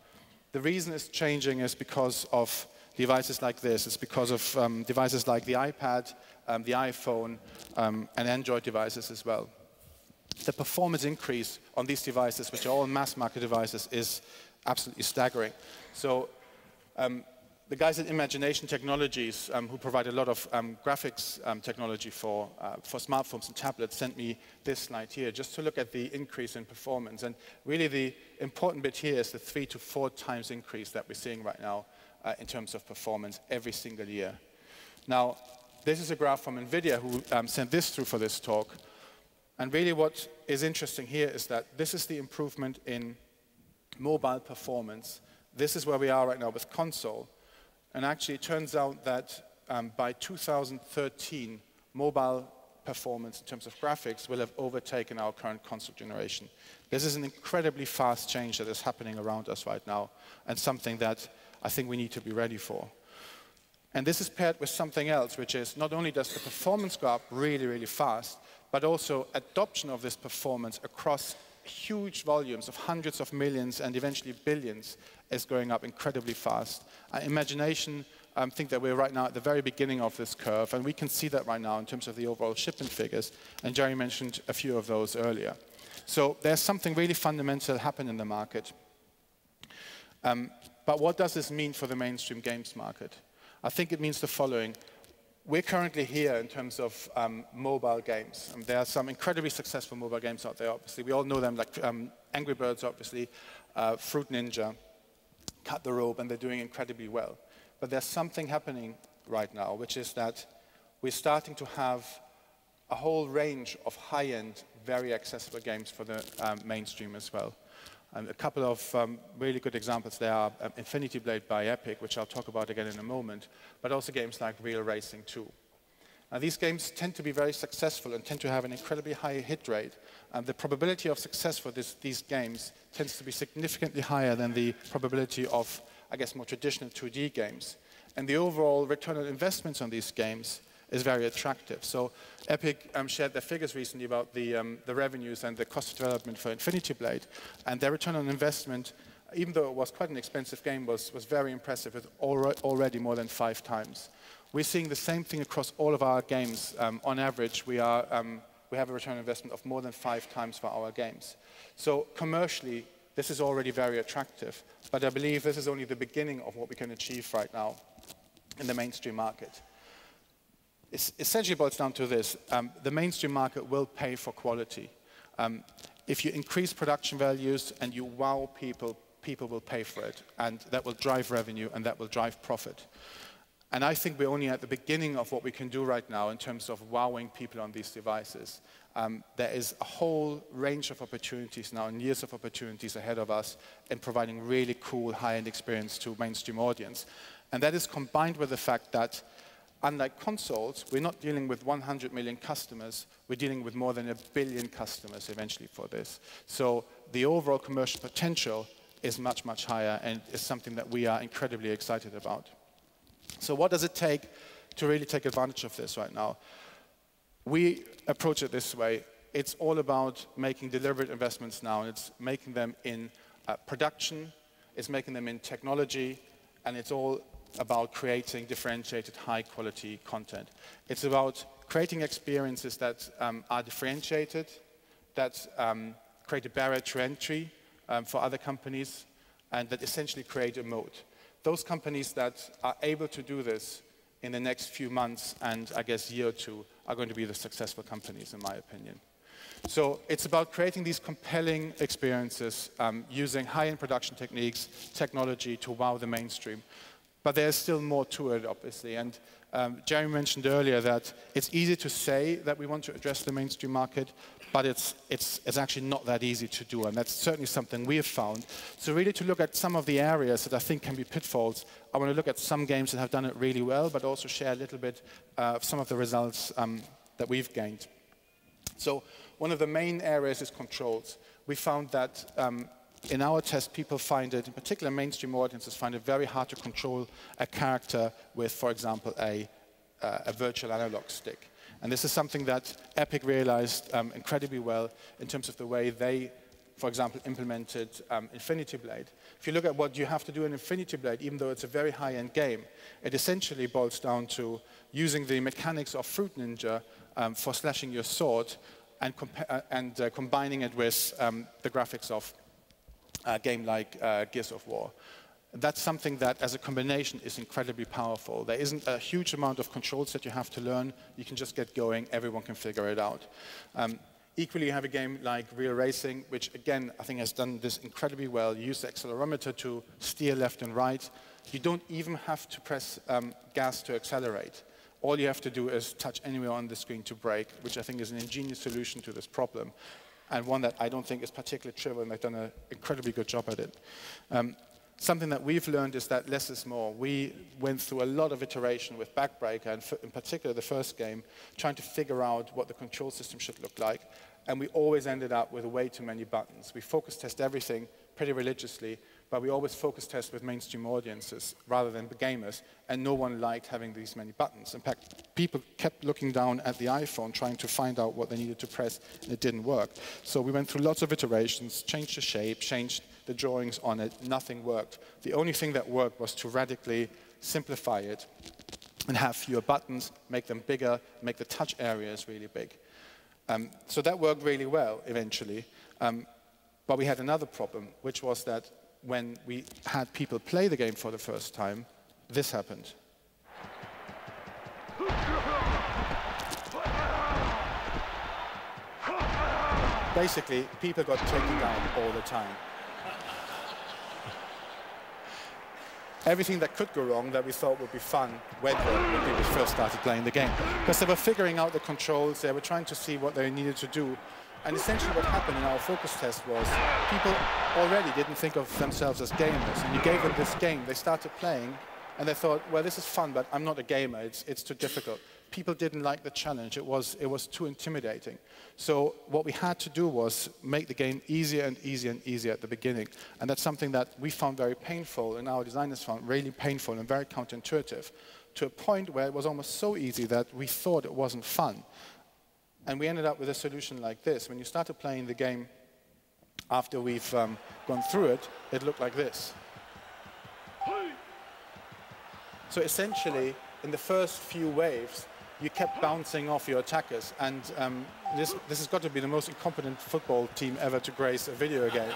Speaker 12: The reason it's changing is because of devices like this. It's because of devices like the iPad, the iPhone, and Android devices as well. The performance increase on these devices, which are all mass market devices, is absolutely staggering. So the guys at Imagination Technologies, who provide a lot of graphics technology for smartphones and tablets, sent me this slide here just to look at the increase in performance. And really the important bit here is the 3 to 4 times increase that we're seeing right now in terms of performance every single year. Now, this is a graph from NVIDIA who sent this through for this talk. And really what is interesting here is that this is the improvement in mobile performance. This is where we are right now with console. And actually it turns out that by 2013, mobile performance in terms of graphics will have overtaken our current console generation. This is an incredibly fast change that is happening around us right now, and something that I think we need to be ready for. And this is paired with something else, which is not only does the performance go up really, really fast, but also adoption of this performance across huge volumes of hundreds of millions and eventually billions is going up incredibly fast. Imagination think that we're right now at the very beginning of this curve, and we can see that right now in terms of the overall shipment figures, and Jerry mentioned a few of those earlier. So there's something really fundamental happening in the market. But what does this mean for the mainstream games market? I think it means the following. We're currently here in terms of mobile games. There are some incredibly successful mobile games out there, obviously. We all know them, like Angry Birds, obviously, Fruit Ninja, Cut the Rope, and they're doing incredibly well. But there's something happening right now, which is that we're starting to have a whole range of high-end, very accessible games for the mainstream as well. A couple of really good examples there are Infinity Blade by Epic, which I'll talk about again in a moment, but also games like Real Racing 2. Now, these games tend to be very successful and tend to have an incredibly high hit rate. The probability of success for these games tends to be significantly higher than the probability of, I guess, more traditional 2D games. And the overall return on investments on these games is very attractive. So Epic shared their figures recently about the revenues and the cost of development for Infinity Blade, and their return on investment, even though it was quite an expensive game, was very impressive, with already more than 5 times. We're seeing the same thing across all of our games. On average, we have a return on investment of more than 5 times for our games. So commercially, this is already very attractive, but I believe this is only the beginning of what we can achieve right now in the mainstream market. It essentially boils down to this. The mainstream market will pay for quality. If you increase production values and you wow people, people will pay for it. And that will drive revenue and that will drive profit. And I think we're only at the beginning of what we can do right now in terms of wowing people on these devices. There is a whole range of opportunities now and years of opportunities ahead of us in providing really cool high-end experience to mainstream audience. And that is combined with the fact that unlike consoles, we're not dealing with 100 million customers. We're dealing with more than 1 billion customers eventually for this. So the overall commercial potential is much, much higher and is something that we are incredibly excited about. So what does it take to really take advantage of this right now? We approach it this way. it's all about making deliberate investments now, and it's making them in production, it's making them in technology, and it's all about creating differentiated, high-quality content. It's about creating experiences that are differentiated, that create a barrier to entry for other companies, and that essentially create a moat. Those companies that are able to do this in the next few months and, I guess, year or two are going to be the successful companies, in my opinion. So it's about creating these compelling experiences using high-end production techniques, technology to wow the mainstream. But there's still more to it, obviously. And Jeremy mentioned earlier that it's easy to say that we want to address the mainstream market, but it's actually not that easy to do. And that's certainly something we have found. So really to look at some of the areas that I think can be pitfalls, I want to look at some games that have done it really well, but also share a little bit of some of the results that we've gained. So one of the main areas is controls. We found that in our test, people find it, in particular mainstream audiences, find it very hard to control a character with, for example, a virtual analog stick. And this is something that Epic realized incredibly well in terms of the way they, for example, implemented Infinity Blade. If you look at what you have to do in Infinity Blade, even though it's a very high-end game, it essentially boils down to using the mechanics of Fruit Ninja for slashing your sword and combining it with the graphics of a game like Gears of War. That's something that, as a combination, is incredibly powerful. There isn't a huge amount of controls that you have to learn. You can just get going. Everyone can figure it out. Equally, you have a game like Real Racing, which, again, I think has done this incredibly well. You use the accelerometer to steer left and right. You don't even have to press gas to accelerate. All you have to do is touch anywhere on the screen to brake, which I think is an ingenious solution to this problem, and one that I don't think is particularly trivial, and they've done an incredibly good job at it. Something that we've learned is that less is more. We went through a lot of iteration with Backbreaker, and in particular the first game, trying to figure out what the control system should look like, and we always ended up with way too many buttons. We focus test everything pretty religiously, but we always focus test with mainstream audiences rather than the gamers, and no one liked having these many buttons. In fact, people kept looking down at the iPhone trying to find out what they needed to press, and it didn't work. So we went through lots of iterations, changed the shape, changed the drawings on it, nothing worked. The only thing that worked was to radically simplify it and have fewer buttons, make them bigger, make the touch areas really big. So that worked really well eventually. But we had another problem, which was that when we had people play the game for the first time, this happened. Basically, people got taken down all the time. Everything that could go wrong that we thought would be fun went wrong when people first started playing the game. Because they were figuring out the controls, they were trying to see what they needed to do. And essentially what happened in our focus test was people already didn't think of themselves as gamers. And you gave them this game, they started playing, and they thought, well, this is fun, but I'm not a gamer, it's too difficult. People didn't like the challenge, it was too intimidating. So what we had to do was make the game easier and easier and easier at the beginning. And that's something that we found very painful, and our designers found really painful and very counterintuitive, to a point where it was almost so easy that we thought it wasn't fun. And we ended up with a solution like this. When you started playing the game after we've gone through it, it looked like this. So essentially, in the first few waves, you kept bouncing off your attackers. And this has got to be the most incompetent football team ever to grace a video game.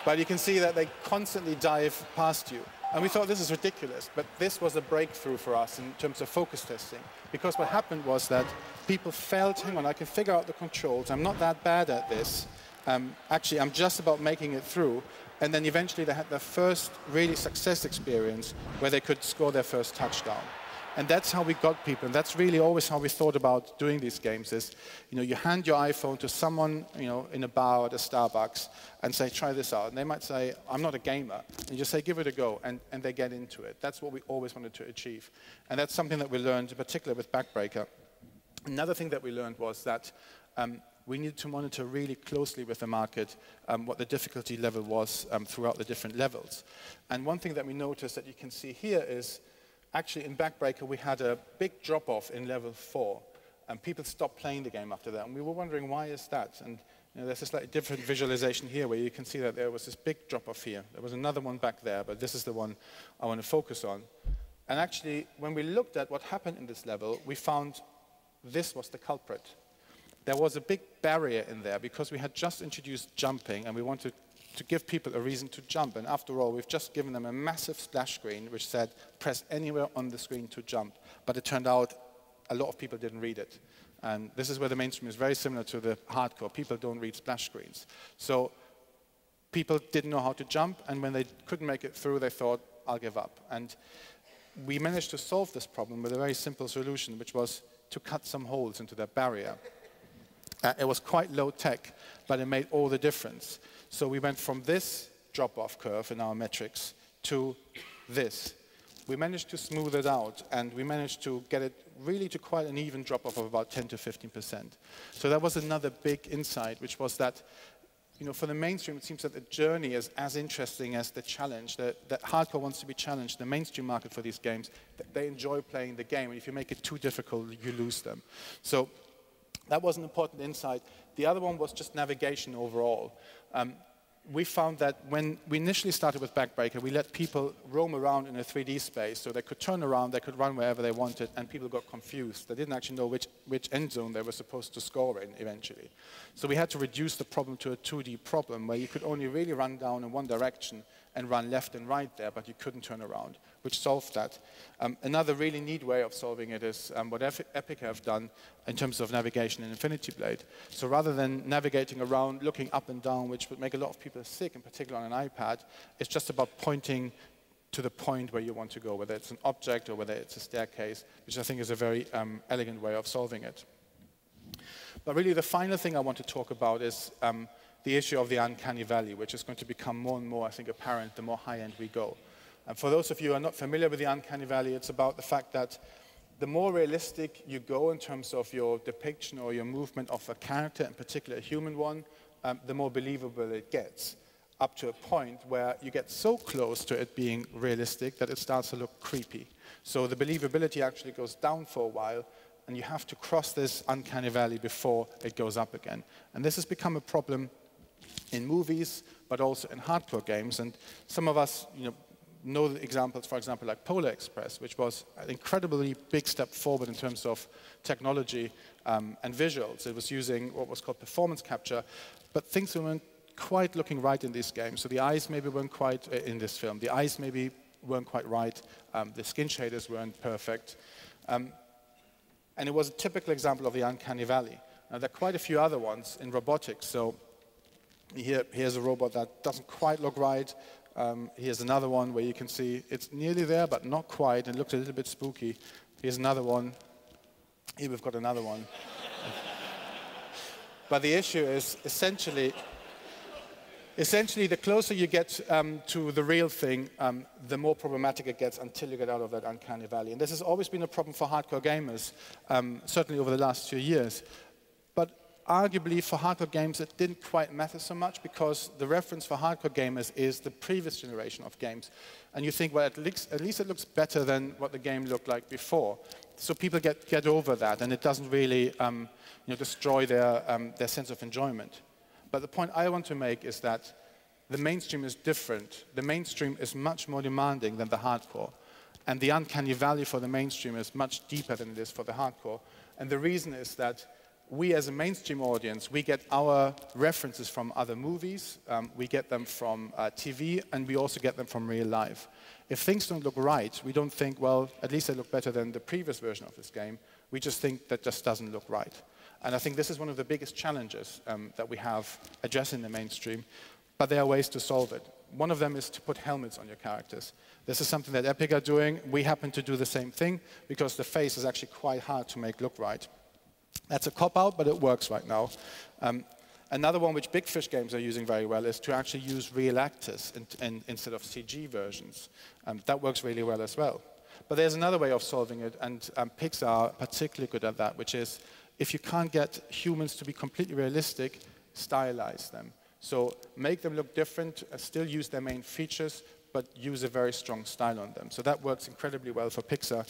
Speaker 12: But you can see that they constantly dive past you. And we thought this is ridiculous, but this was a breakthrough for us in terms of focus testing. Because what happened was that people felt, hang on, I can figure out the controls, I'm not that bad at this. Actually, I'm just about making it through. And then eventually they had their first really success experience where they could score their first touchdown. And that's how we got people, and that's really always how we thought about doing these games is, you hand your iPhone to someone, in a bar at a Starbucks and say, try this out. And they might say, I'm not a gamer. And you just say, give it a go, and they get into it. That's what we always wanted to achieve. And that's something that we learned, in particular with Backbreaker. Another thing that we learned was that we need to monitor really closely with the market what the difficulty level was throughout the different levels. And one thing that we noticed that you can see here is, actually, in Backbreaker, we had a big drop-off in level 4. And people stopped playing the game after that. And we were wondering, why is that? And there's a slightly different visualization here where you can see that there was this big drop-off here. There was another one back there, but this is the one I want to focus on. And actually, when we looked at what happened in this level, we found this was the culprit. There was a big barrier in there because we had just introduced jumping and we wanted to give people a reason to jump. And after all, we've just given them a massive splash screen which said, press anywhere on the screen to jump. But it turned out a lot of people didn't read it. And this is where the mainstream is very similar to the hardcore. People don't read splash screens. So people didn't know how to jump, and when they couldn't make it through, they thought, I'll give up. And we managed to solve this problem with a very simple solution, which was to cut some holes into that barrier. It was quite low tech, but it made all the difference. So we went from this drop-off curve in our metrics to this. We managed to smooth it out, and we managed to get it really to quite an even drop-off of about 10 to 15%. So that was another big insight, which was that, for the mainstream, it seems that the journey is as interesting as the challenge. That hardcore wants to be challenged. The mainstream market for these games, they enjoy playing the game, and if you make it too difficult, you lose them. So that was an important insight. The other one was just navigation overall. We found that when we initially started with Backbreaker, we let people roam around in a 3D space, so they could turn around, they could run wherever they wanted, and people got confused. They didn't actually know which end zone they were supposed to score in eventually. So we had to reduce the problem to a 2D problem, where you could only really run down in one direction and run left and right there, but you couldn't turn around, which solved that. Another really neat way of solving it is what Epic have done in terms of navigation in Infinity Blade. So rather than navigating around, looking up and down, which would make a lot of people sick, in particular on an iPad, it's just about pointing to the point where you want to go, whether it's an object or whether it's a staircase, which I think is a very elegant way of solving it. But really the final thing I want to talk about is the issue of the uncanny valley, which is going to become more and more, I think, apparent the more high-end we go. And for those of you who are not familiar with the uncanny valley, it's about the fact that the more realistic you go in terms of your depiction or your movement of a character, in particular a human one, the more believable it gets, up to a point where you get so close to it being realistic that it starts to look creepy. So the believability actually goes down for a while, and you have to cross this uncanny valley before it goes up again. And this has become a problem in movies, but also in hardcore games. And some of us know the examples, for example, like Polar Express, which was an incredibly big step forward in terms of technology and visuals. It was using what was called performance capture, but things weren't quite looking right in these games. So the eyes maybe weren't quite, in this film, the eyes maybe weren't quite right, the skin shaders weren't perfect. And it was a typical example of the uncanny valley. Now, there are quite a few other ones in robotics. So here's a robot that doesn't quite look right. Here's another one where you can see it's nearly there, but not quite, and looks a little bit spooky. Here's another one. Here we've got another one. But the issue is essentially the closer you get to the real thing, the more problematic it gets until you get out of that uncanny valley. And this has always been a problem for hardcore gamers, certainly over the last few years. But arguably, for hardcore games, it didn't quite matter so much because the reference for hardcore gamers is the previous generation of games. And you think, well, at least it looks better than what the game looked like before. So people get over that, and it doesn't really destroy their sense of enjoyment. But the point I want to make is that the mainstream is different. The mainstream is much more demanding than the hardcore. And the uncanny valley for the mainstream is much deeper than it is for the hardcore. And the reason is that we as a mainstream audience, we get our references from other movies, we get them from TV, and we also get them from real life. If things don't look right, we don't think, well, at least they look better than the previous version of this game. We just think that just doesn't look right. And I think this is one of the biggest challenges that we have addressing the mainstream, but there are ways to solve it. One of them is to put helmets on your characters. This is something that Epic are doing. We happen to do the same thing because the face is actually quite hard to make look right. That's a cop-out, but it works right now. Another one which Big Fish games are using very well is to actually use real actors instead of CG versions. That works really well as well. But there's another way of solving it, and Pixar are particularly good at that, which is if you can't get humans to be completely realistic, stylize them. So make them look different, still use their main features, but use a very strong style on them. So that works incredibly well for Pixar.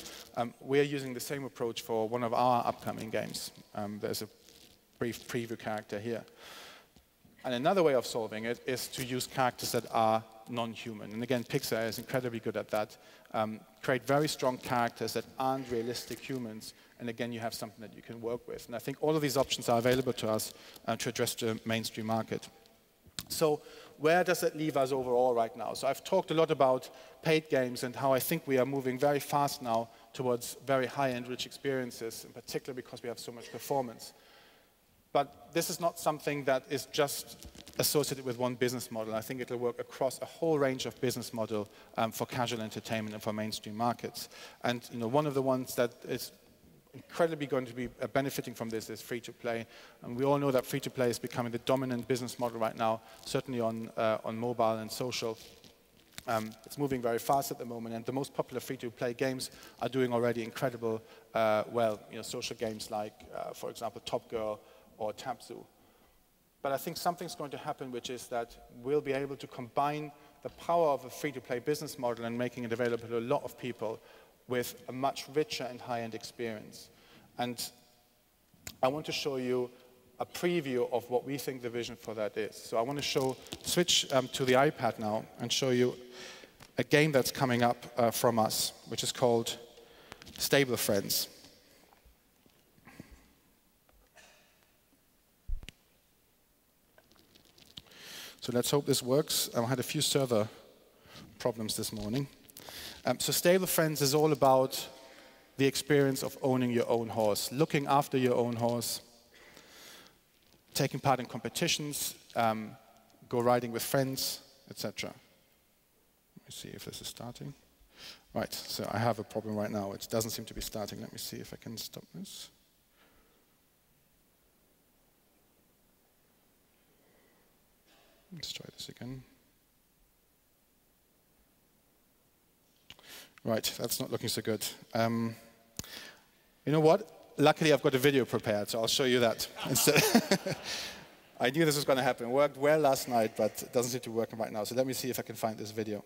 Speaker 12: We're using the same approach for one of our upcoming games. There's a brief preview character here. And another way of solving it is to use characters that are non-human. And again, Pixar is incredibly good at that. Create very strong characters that aren't realistic humans, and again, you have something that you can work with. And I think all of these options are available to us to address the mainstream market. So where does that leave us overall right now? So I've talked a lot about paid games and how I think we are moving very fast now towards very high-end rich experiences, in particular because we have so much performance. But this is not something that is just associated with one business model. I think it will work across a whole range of business model for casual entertainment and for mainstream markets. And one of the ones that is incredibly going to be benefiting from this is free-to-play. And we all know that free-to-play is becoming the dominant business model right now, certainly on mobile and social. It's moving very fast at the moment, and the most popular free-to-play games are doing already incredible well. Social games like, for example, Top Girl or Tabzu. But I think something's going to happen, which is that we'll be able to combine the power of a free-to-play business model and making it available to a lot of people with a much richer and high-end experience. And I want to show you a preview of what we think the vision for that is. So I want to switch to the iPad now and show you a game that's coming up from us, which is called Stable Friends. So let's hope this works. I had a few server problems this morning. So Stable Friends is all about the experience of owning your own horse, looking after your own horse, taking part in competitions, go riding with friends, etc. Let me see if this is starting. Right, so I have a problem right now. It doesn't seem to be starting. Let me see if I can stop this. Let's try this again. Right, that's not looking so good. You know what? Luckily, I've got a video prepared, so I'll show you that instead. I knew this was going to happen. It worked well last night, but it doesn't seem to be working right now. So let me see if I can find this video.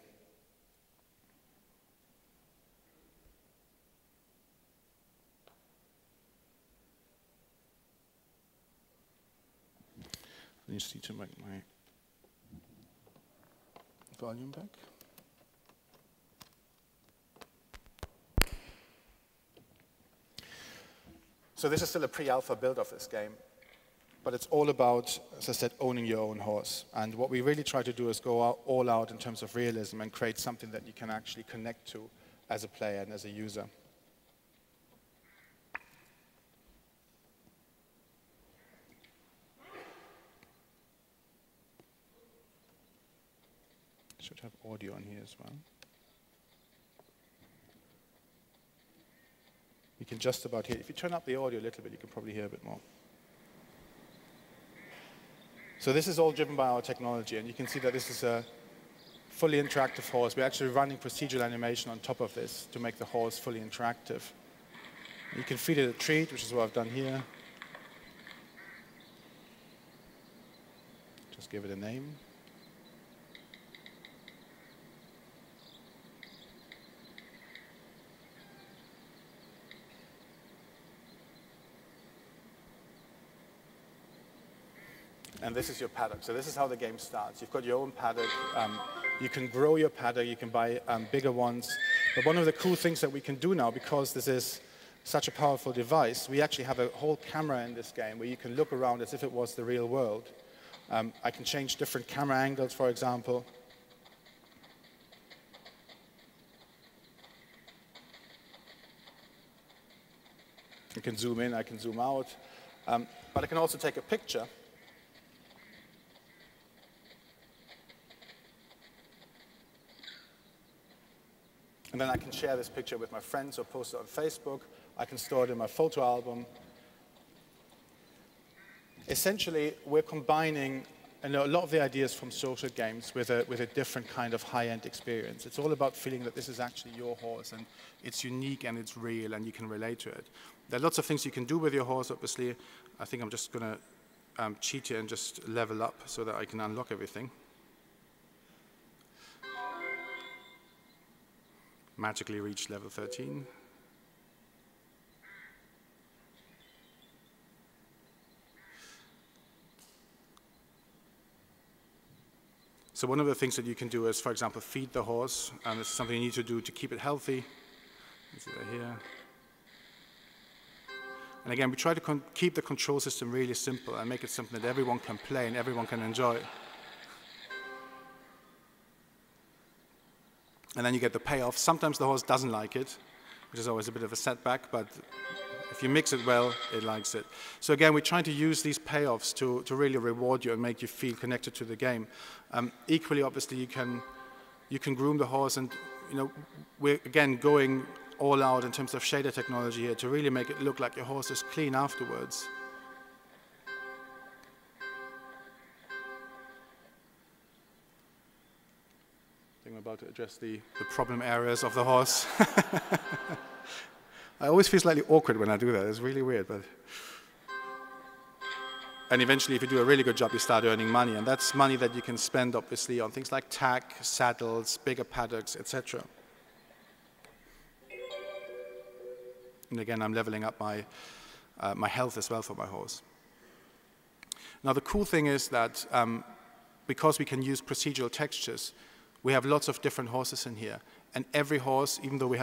Speaker 12: I just need to make my volume back. So this is still a pre-alpha build of this game, but it's all about, as I said, owning your own horse. And what we really try to do is go all out in terms of realism and create something that you can actually connect to as a player and as a user. Should have audio on here as well. You can just about hear. If you turn up the audio a little bit, you can probably hear a bit more. So this is all driven by our technology, and you can see that this is a fully interactive horse. We're actually running procedural animation on top of this to make the horse fully interactive. You can feed it a treat, which is what I've done here. Just give it a name. And this is your paddock. So this is how the game starts. You've got your own paddock. You can grow your paddock. You can buy bigger ones. But one of the cool things that we can do now, because this is such a powerful device, we actually have a whole camera in this game where you can look around as if it was the real world. I can change different camera angles, for example. I can zoom in, I can zoom out. But I can also take a picture. And then I can share this picture with my friends or post it on Facebook. I can store it in my photo album. Essentially, we're combining a lot of the ideas from social games with a different kind of high-end experience. It's all about feeling that this is actually your horse, and it's unique and it's real, and you can relate to it. There are lots of things you can do with your horse, obviously. I think I'm just going to cheat here and just level up so that I can unlock everything. magically reach level 13. So one of the things that you can do is, for example, feed the horse, and this is something you need to do to keep it healthy. You see that here. And again, we try to keep the control system really simple and make it something that everyone can play and everyone can enjoy. And then you get the payoff. Sometimes the horse doesn't like it, which is always a bit of a setback, but if you mix it well, it likes it. So again, we're trying to use these payoffs to really reward you and make you feel connected to the game. Equally, obviously, you can groom the horse, and we're again going all out in terms of shader technology here to really make it look like your horse is clean afterwards. I think I'm about to address the problem areas of the horse. I always feel slightly awkward when I do that. It's really weird, but. And eventually, if you do a really good job, you start earning money, and that's money that you can spend, obviously, on things like tack, saddles, bigger paddocks, etc. And again, I'm leveling up my health as well for my horse. Now, the cool thing is that because we can use procedural textures, we have lots of different horses in here. And every horse, even though we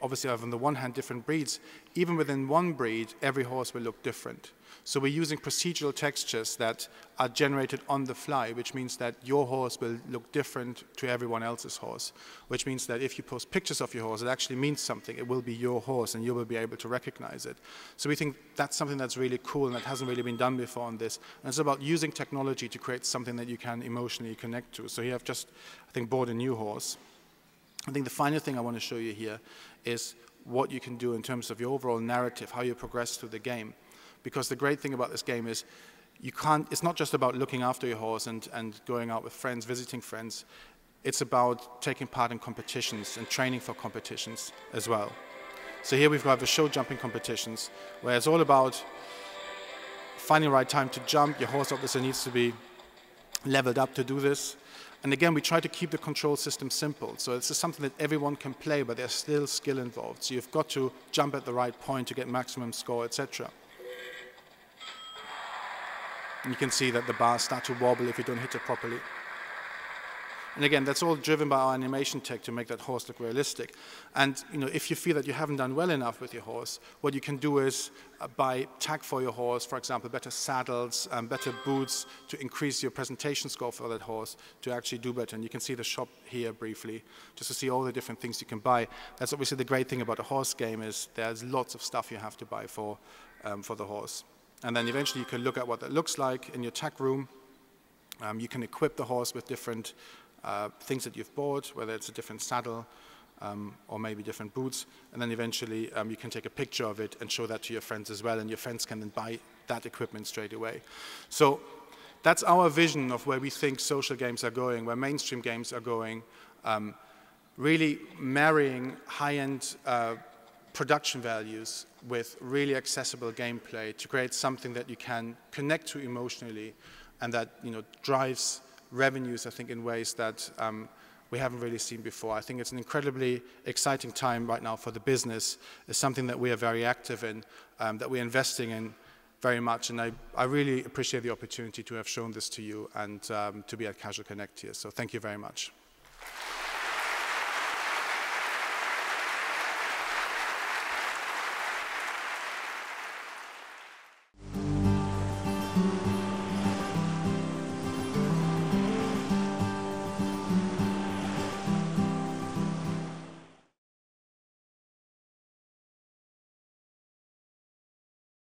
Speaker 12: obviously have on the one hand different breeds, even within one breed, every horse will look different. So we're using procedural textures that are generated on the fly, which means that your horse will look different to everyone else's horse, which means that if you post pictures of your horse, it actually means something. It will be your horse, and you will be able to recognize it. So we think that's something that's really cool and that hasn't really been done before on this. And it's about using technology to create something that you can emotionally connect to. So here I've just, I think, bought a new horse. I think the final thing I want to show you here is what you can do in terms of your overall narrative, how you progress through the game. Because the great thing about this game is it's not just about looking after your horse and going out with friends, visiting friends. It's about taking part in competitions and training for competitions as well. So here we've got the show jumping competitions, where it's all about finding the right time to jump. Your horse obviously needs to be leveled up to do this. And again, we try to keep the control system simple. So it's something that everyone can play, but there's still skill involved. So you've got to jump at the right point to get maximum score, etc. And you can see that the bars start to wobble if you don't hit it properly. And again, that's all driven by our animation tech to make that horse look realistic. And if you feel that you haven't done well enough with your horse, what you can do is buy tack for your horse, for example, better saddles, better boots to increase your presentation score for that horse to actually do better. And you can see the shop here briefly, just to see all the different things you can buy. That's obviously the great thing about a horse game is there's lots of stuff you have to buy for the horse. And then eventually you can look at what that looks like in your tack room. You can equip the horse with different things that you've bought, whether it's a different saddle or maybe different boots, and then eventually you can take a picture of it and show that to your friends as well, and your friends can then buy that equipment straight away. So that's our vision of where we think social games are going, where mainstream games are going, really marrying high-end production values with really accessible gameplay to create something that you can connect to emotionally and that drives revenues, I think, in ways that we haven't really seen before. I think it's an incredibly exciting time right now for the business. It's something that we are very active in, that we're investing in very much, and I really appreciate the opportunity to have shown this to you and to be at Casual Connect here. So thank you very much.